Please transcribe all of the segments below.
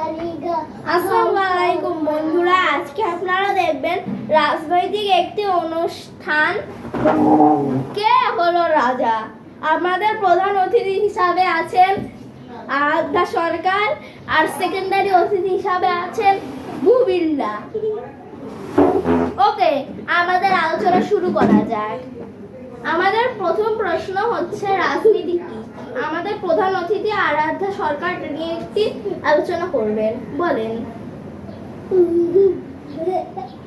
আসসালামু আলাইকুম বন্ধুরা, আজকে আপনারা দেখবেন রাজনৈতিক একটি অনুষ্ঠান। কে হলো রাজা? আমাদের প্রধান অতিথি হিসাবে আছেন আরাধ্যা সরকার, আর সেকেন্ডারি অতিথি হিসাবে আছেন বুবিল্লা। ওকে, আমাদের আলোচনা শুরু করা যাক। আমাদের প্রথম প্রশ্ন হচ্ছে রাজনীতি কি? আমাদের প্রধান অতিথি আরাধ্যা সরকার নিয়ে একটি আলোচনা করবেন, বলেন।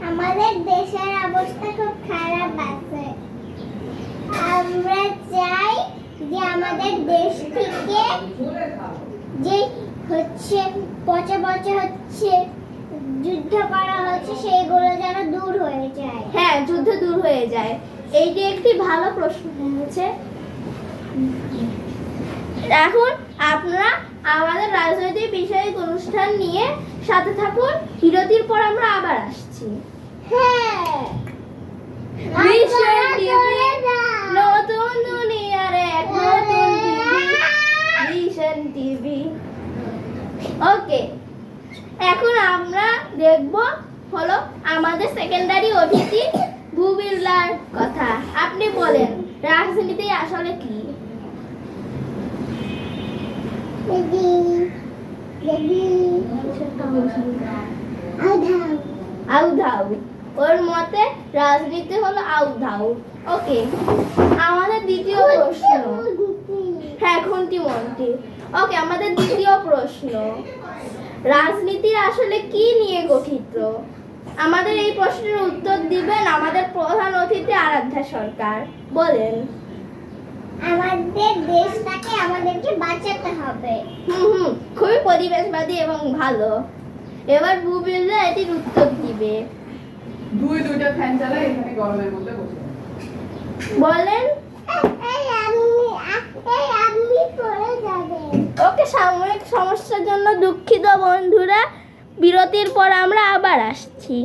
আমাদের দেশের অবস্থা খুব খারাপ আছে। আমরা চাই যে আমাদের দেশ থেকে যে হচ্ছে পচে হচ্ছে যুদ্ধ করা হচ্ছে সেইগুলো যেন দূর হয়ে যায়। হ্যাঁ, যুদ্ধ দূর হয়ে যায়। এইটি একটি ভালো প্রশ্ন হয়েছে। এখন আপনারা আমাদের রাজনৈতিক বিষয়ক অনুষ্ঠান নিয়ে সাথে থাকুন। বিরতির পর আমরা আবার আসছি। হ্যাঁ, ভিশন টিভি, নতুন দুনিয়ার এক নতুন টিভি, ভিশন টিভি। ওকে, এখন আমরা দেখব হলো আমাদের সেকেন্ডারি অতিথি বুবিল্লার কথা। আপনি বলেন, রাজনীতি আসলে কি? আউধাউ। ওর মতে রাজনীতি হলো আউধাউ। ওকে, আমাদের দ্বিতীয় প্রশ্ন। হ্যাঁ, খুন্তি মন্ত্রী। ওকে, আমাদের দ্বিতীয় প্রশ্ন, রাজনীতি আসলে কি নিয়ে গঠিত? আমাদের এই প্রশ্নের উত্তর দিবেন আমাদের প্রধান অতিথি আরাধ্যা সরকার, বলেন। আমাদের দেশটাকে আমাদেরকে বাঁচাতে হবে। খুবই পরিবেশবাদী এবং ভালো। এবার বুবিল্লা এটির উত্তর দিবে। দুইটা ফ্যান চালা, এখানে গরমের মধ্যে বসে বলেন। ওকে, সাময়িক সমস্যার জন্য দুঃখিত বন্ধুরা। বিরতির পর আমরা আবার আসছি।